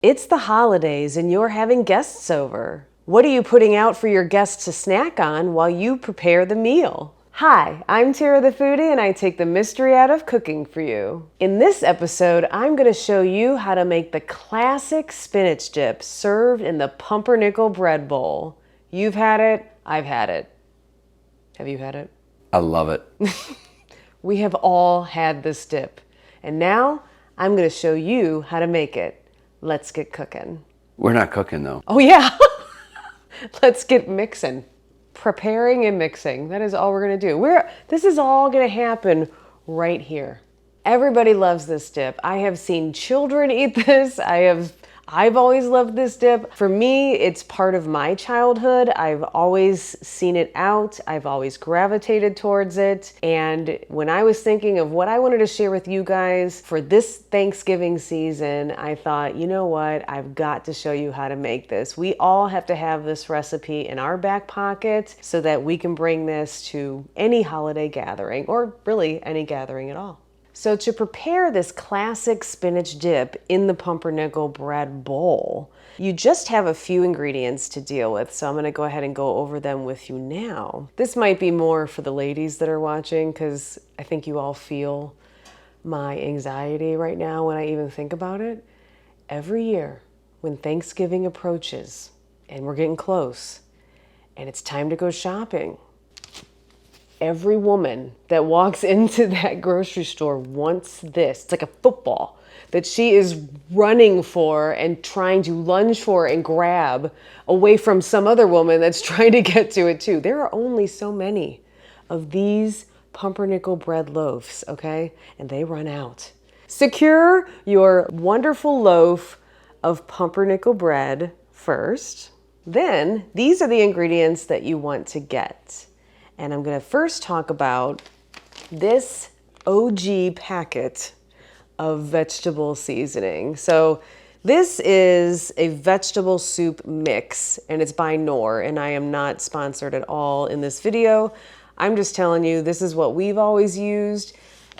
It's the holidays and you're having guests over. What are you putting out for your guests to snack on while you prepare the meal? Hi, I'm Tara the Foodie and I take the mystery out of cooking for you. In this episode, I'm going to show you how to make the classic spinach dip served in the pumpernickel bread bowl. You've had it, I've had it. Have you had it? I love it. We have all had this dip. And now I'm going to show you how to make it. Let's get cooking. We're not cooking though. Oh yeah, let's get mixing. Preparing and mixing, that is all we're gonna do. This is all gonna happen right here. Everybody loves this dip. I have seen children eat this. I've always loved this dip. For me, it's part of my childhood. I've always seen it out. I've always gravitated towards it. And when I was thinking of what I wanted to share with you guys for this Thanksgiving season, I thought, you know what? I've got to show you how to make this. We all have to have this recipe in our back pocket so that we can bring this to any holiday gathering, or really any gathering at all. So to prepare this classic spinach dip in the pumpernickel bread bowl, you just have a few ingredients to deal with. So I'm going to go ahead and go over them with you now. This might be more for the ladies that are watching because I think you all feel my anxiety right now when I even think about it. Every year when Thanksgiving approaches and we're getting close and it's time to go shopping, every woman that walks into that grocery store wants this. It's like a football that she is running for and trying to lunge for and grab away from some other woman that's trying to get to it too. There are only so many of these pumpernickel bread loaves, okay? And they run out. Secure your wonderful loaf of pumpernickel bread first. Then these are the ingredients that you want to get. And I'm going to first talk about this OG packet of vegetable seasoning. So this is a vegetable soup mix and it's by Knorr, and I am not sponsored at all in this video. I'm just telling you this is what we've always used.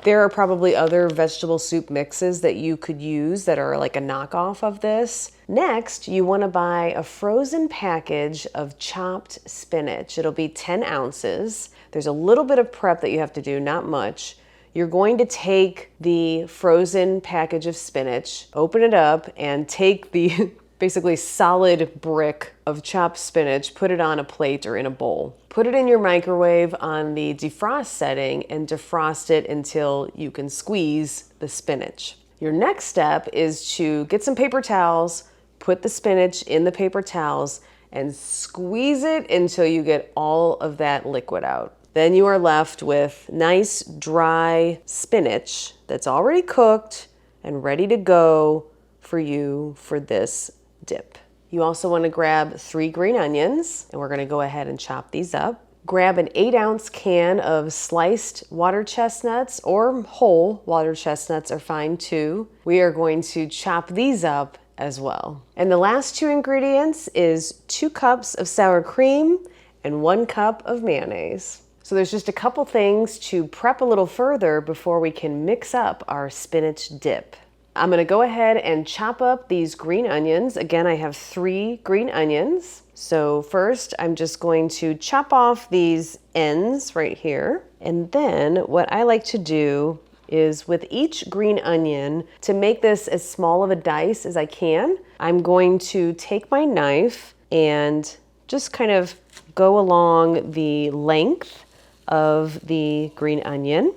There are probably other vegetable soup mixes that you could use that are like a knockoff of this. Next, you want to buy a frozen package of chopped spinach. It'll be 10 ounces. There's a little bit of prep that you have to do, not much. You're going to take the frozen package of spinach, open it up, and take the basically solid brick of chopped spinach, put it on a plate or in a bowl. Put it in your microwave on the defrost setting and defrost it until you can squeeze the spinach. Your next step is to get some paper towels, put the spinach in the paper towels, and squeeze it until you get all of that liquid out. Then you are left with nice dry spinach that's already cooked and ready to go for you for this dip. You also want to grab 3 green onions, and we're going to go ahead and chop these up. Grab an 8-ounce can of sliced water chestnuts, or whole water chestnuts are fine too. We are going to chop these up as well. And the last 2 ingredients is 2 cups of sour cream and 1 cup of mayonnaise. So there's just a couple things to prep a little further before we can mix up our spinach dip. I'm going to go ahead and chop up these green onions. Again, I have 3 green onions. So first, I'm just going to chop off these ends right here. And then what I like to do is with each green onion, to make this as small of a dice as I can, I'm going to take my knife and just kind of go along the length of the green onion.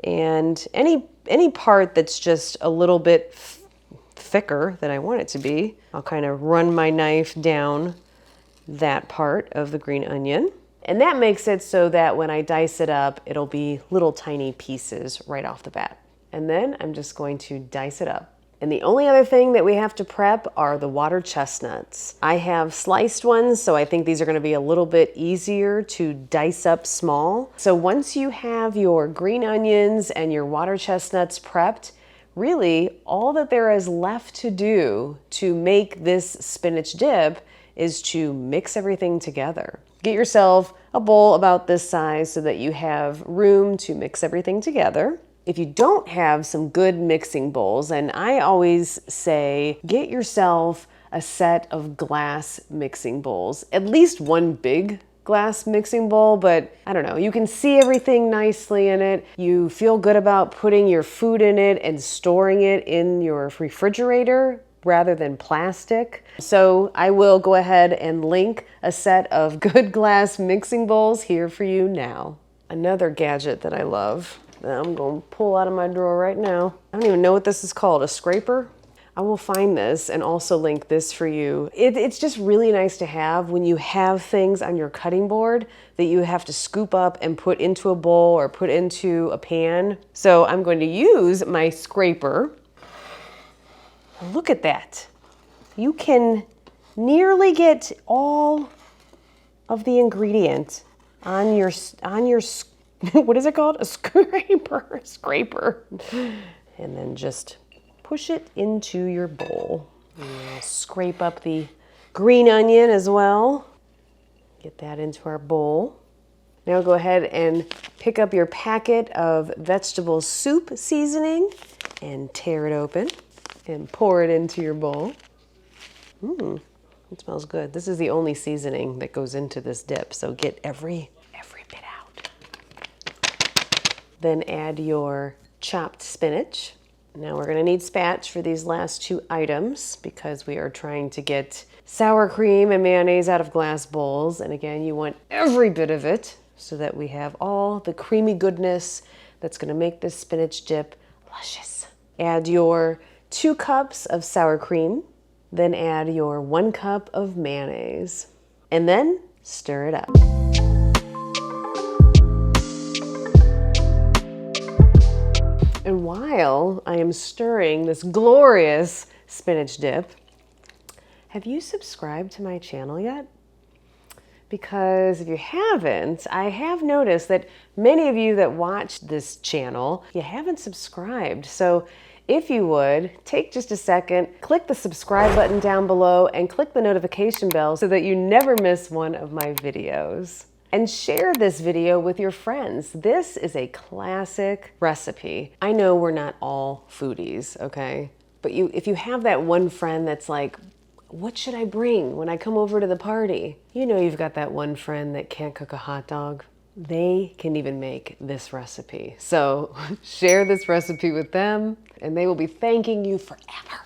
And any part that's just a little bit thicker than I want it to be, I'll kind of run my knife down that part of the green onion. And that makes it so that when I dice it up, it'll be little tiny pieces right off the bat. And then I'm just going to dice it up. And the only other thing that we have to prep are the water chestnuts. I have sliced ones, so I think these are going to be a little bit easier to dice up small. So once you have your green onions and your water chestnuts prepped, really all that there is left to do to make this spinach dip is to mix everything together. Get yourself a bowl about this size so that you have room to mix everything together. If you don't have some good mixing bowls, and I always say, get yourself a set of glass mixing bowls, at least one big glass mixing bowl, but I don't know, you can see everything nicely in it. You feel good about putting your food in it and storing it in your refrigerator rather than plastic. So I will go ahead and link a set of good glass mixing bowls here for you now. Another gadget that I love that I'm going to pull out of my drawer right now. I don't even know what this is called, a scraper? I will find this and also link this for you. It's just really nice to have when you have things on your cutting board that you have to scoop up and put into a bowl or put into a pan. So I'm going to use my scraper. Look at that. You can nearly get all of the ingredient on your what is it called? A scraper. And then just push it into your bowl. Scrape up the green onion as well. Get that into our bowl. Now go ahead and pick up your packet of vegetable soup seasoning and tear it open and pour it into your bowl. It smells good. This is the only seasoning that goes into this dip, so get every bit out. Then add your chopped spinach. Now we're gonna need spatch for these last two items because we are trying to get sour cream and mayonnaise out of glass bowls. And again, you want every bit of it so that we have all the creamy goodness that's gonna make this spinach dip luscious. Add your 2 cups of sour cream, then add your 1 cup of mayonnaise, and then stir it up. And while I am stirring this glorious spinach dip, have you subscribed to my channel yet? Because if you haven't, I have noticed that many of you that watch this channel, you haven't subscribed. So if you would, take just a second, click the subscribe button down below and click the notification bell so that you never miss one of my videos. And share this video with your friends. This is a classic recipe. I know we're not all foodies, okay? But if you have that one friend that's like, what should I bring when I come over to the party? You know you've got that one friend that can't cook a hot dog. They can even make this recipe. So share this recipe with them and they will be thanking you forever.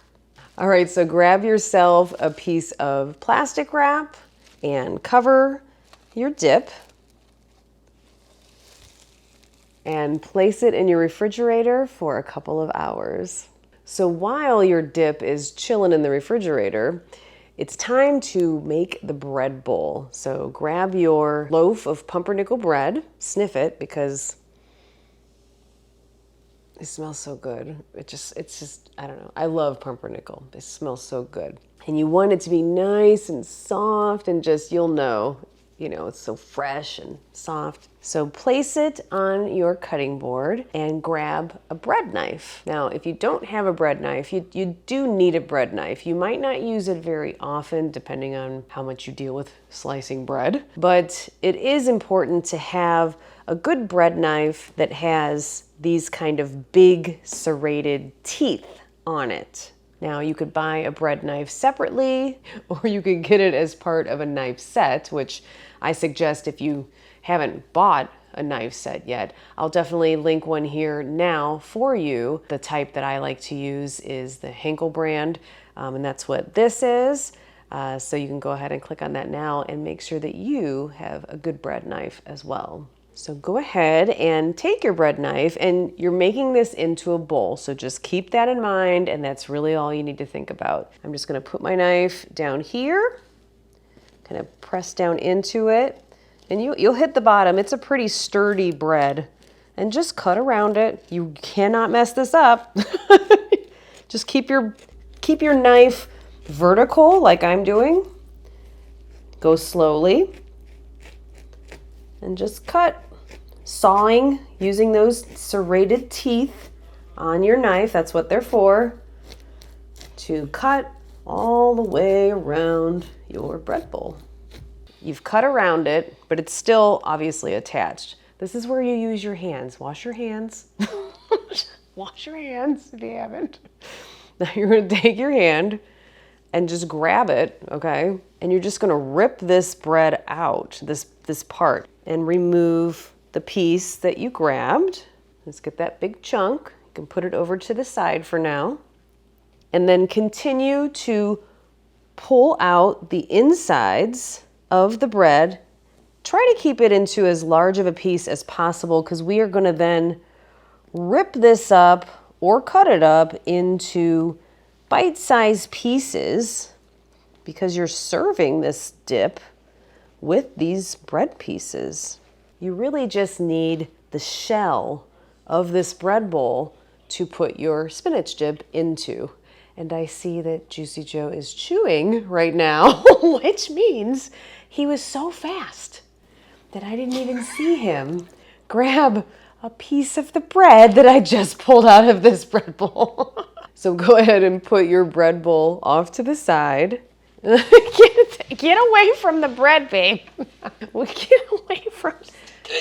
All right, so grab yourself a piece of plastic wrap and cover your dip and place it in your refrigerator for a couple of hours. So while your dip is chilling in the refrigerator, it's time to make the bread bowl. So grab your loaf of pumpernickel bread, sniff it because it smells so good. It's just, I don't know. I love pumpernickel. It smells so good. And you want it to be nice and soft and just, you'll know, it's so fresh and soft. So place it on your cutting board and grab a bread knife. Now, if you don't have a bread knife, you do need a bread knife. You might not use it very often depending on how much you deal with slicing bread, but it is important to have a good bread knife that has these kind of big serrated teeth on it. Now you could buy a bread knife separately or you could get it as part of a knife set, which I suggest if you haven't bought a knife set yet. I'll definitely link one here now for you. The type that I like to use is the Henkel brand, and that's what this is. So you can go ahead and click on that now and make sure that you have a good bread knife as well. So go ahead and take your bread knife, and you're making this into a bowl. So just keep that in mind, and that's really all you need to think about. I'm just gonna put my knife down here, kind of press down into it, and you'll hit the bottom. It's a pretty sturdy bread, and just cut around it. You cannot mess this up. Just keep your knife vertical like I'm doing. Go slowly, and just cut. Sawing using those serrated teeth on your knife, that's what they're for, to cut all the way around your bread bowl. You've cut around it, but it's still obviously attached. This is where you use your hands. Wash your hands. Wash your hands if you haven't. Now you're gonna take your hand and just grab it, okay? And you're just gonna rip this bread out, this part, and remove the piece that you grabbed. Let's get that big chunk. You can put it over to the side for now. And then continue to pull out the insides of the bread. Try to keep it into as large of a piece as possible because we are gonna then rip this up or cut it up into bite-sized pieces because you're serving this dip with these bread pieces. You really just need the shell of this bread bowl to put your spinach dip into. And I see that Juicy Joe is chewing right now, which means he was so fast that I didn't even see him grab a piece of the bread that I just pulled out of this bread bowl. So go ahead and put your bread bowl off to the side. Get away from the bread, babe. Get away from...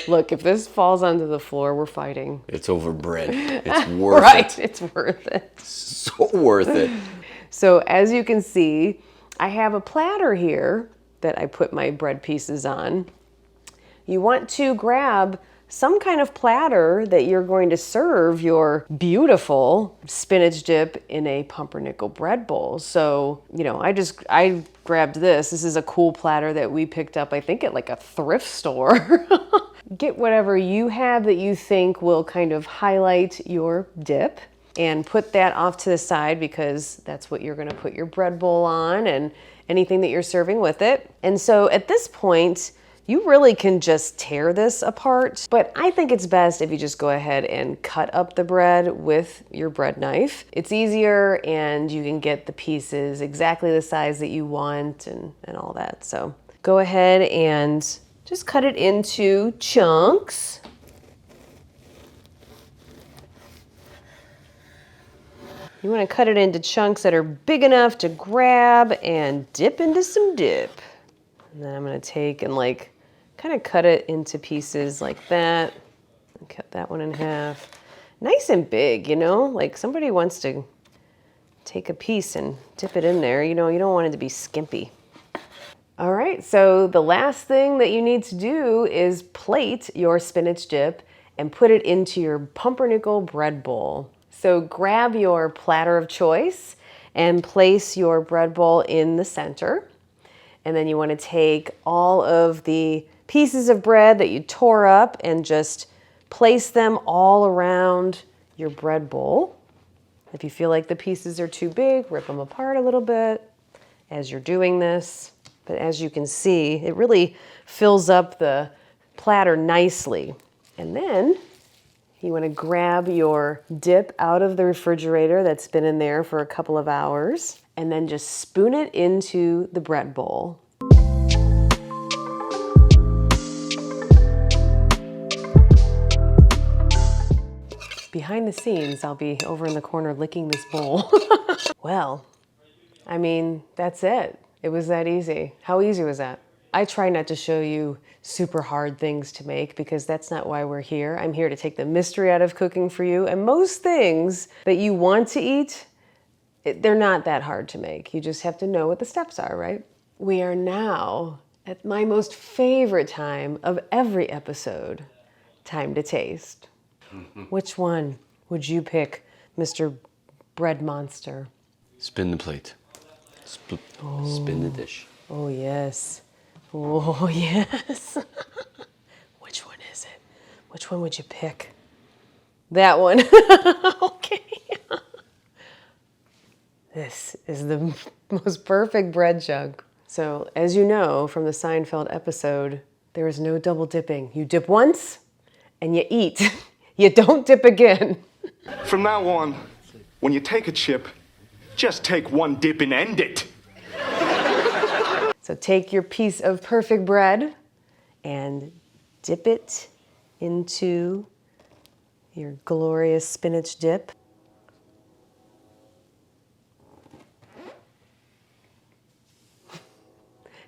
Look, if this falls onto the floor, we're fighting. It's over bread. It's worth Right, it. it's worth it. So worth it. So as you can see, I have a platter here that I put my bread pieces on. You want to grab some kind of platter that you're going to serve your beautiful spinach dip in a pumpernickel bread bowl. So, you know, I grabbed this. This is a cool platter that we picked up, I think, at like a thrift store. Get whatever you have that you think will kind of highlight your dip and put that off to the side because that's what you're gonna put your bread bowl on and anything that you're serving with it. And so at this point, you really can just tear this apart, but I think it's best if you just go ahead and cut up the bread with your bread knife. It's easier and you can get the pieces exactly the size that you want and all that. So go ahead and just cut it into chunks. You want to cut it into chunks that are big enough to grab and dip into some dip. And then I'm going to take and like kind of cut it into pieces like that. And cut that one in half. Nice and big, you know, like somebody wants to take a piece and dip it in there. You know, you don't want it to be skimpy. All right, so the last thing that you need to do is plate your spinach dip and put it into your pumpernickel bread bowl. So grab your platter of choice and place your bread bowl in the center. And then you want to take all of the pieces of bread that you tore up and just place them all around your bread bowl. If you feel like the pieces are too big, rip them apart a little bit as you're doing this. But as you can see, it really fills up the platter nicely. And then you want to grab your dip out of the refrigerator that's been in there for a couple of hours and then just spoon it into the bread bowl. Behind the scenes, I'll be over in the corner licking this bowl. Well, I mean, that's it. It was that easy. How easy was that? I try not to show you super hard things to make because that's not why we're here. I'm here to take the mystery out of cooking for you. And most things that you want to eat, they're not that hard to make. You just have to know what the steps are, right? We are now at my most favorite time of every episode, time to taste. Which one would you pick, Mr. Bread Monster? Spin the plate. Spin the dish. Oh, yes. Oh, yes. Which one is it? Which one would you pick? That one. Okay. This is the most perfect bread chunk. So, as you know from the Seinfeld episode, there is no double dipping. You dip once and you eat. You don't dip again. From now on, when you take a chip, just take one dip and end it. So take your piece of perfect bread and dip it into your glorious spinach dip.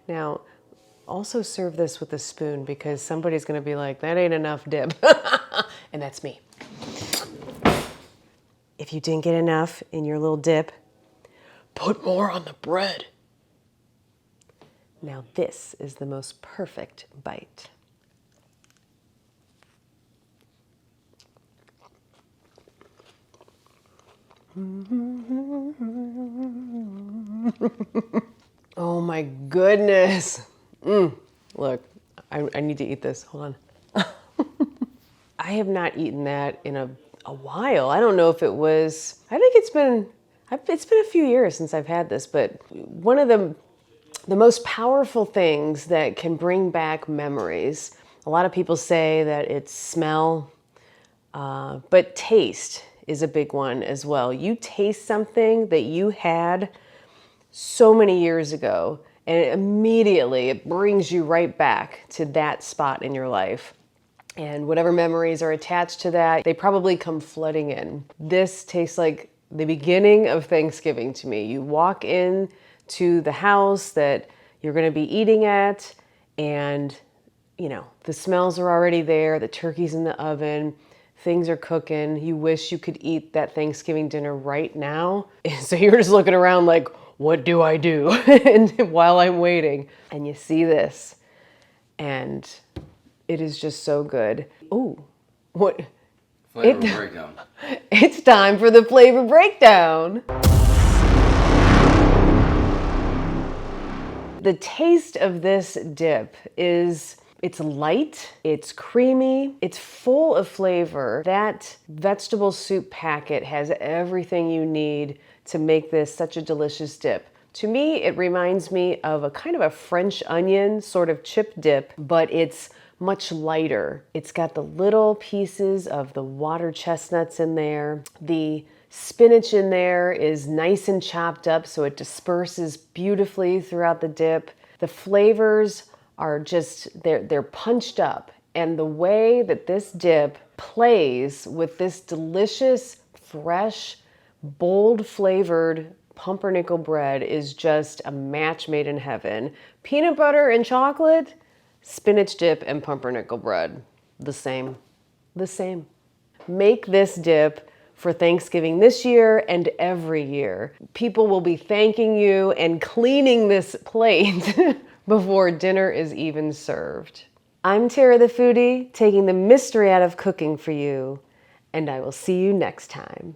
Now, also serve this with a spoon because somebody's gonna be like, that ain't enough dip. And that's me. if you didn't get enough in your little dip, put more on the bread. Now this is the most perfect bite. Oh my goodness. Look, I need to eat this. Hold on. I have not eaten that in a while. I don't know if it was, I think it's been a few years since I've had this, but one of the most powerful things that can bring back memories. A lot of people say that it's smell, but taste is a big one as well. You taste something that you had so many years ago, and immediately it brings you right back to that spot in your life. And whatever memories are attached to that, they probably come flooding in. This tastes like the beginning of Thanksgiving to me. You walk in to the house that you're gonna be eating at, and you know, the smells are already there, the turkey's in the oven, things are cooking. You wish you could eat that Thanksgiving dinner right now. So you're just looking around like, what do I do? And while I'm waiting, and you see this, and it is just so good. Ooh, what? Flavor breakdown. It's time for the flavor breakdown. The taste of this dip is, it's light, it's creamy, it's full of flavor. That vegetable soup packet has everything you need to make this such a delicious dip. To me, it reminds me of a kind of a French onion sort of chip dip, but it's much lighter. It's got the little pieces of the water chestnuts in there. The spinach in there is nice and chopped up, so it disperses beautifully throughout the dip. The flavors are just, they're punched up. And the way that this dip plays with this delicious, fresh, bold flavored pumpernickel bread is just a match made in heaven. Peanut butter and chocolate, spinach dip and pumpernickel bread, the same. Make this dip for Thanksgiving this year and every year. People will be thanking you and cleaning this plate before dinner is even served. I'm Tara the Foodie, taking the mystery out of cooking for you, and I will see you next time.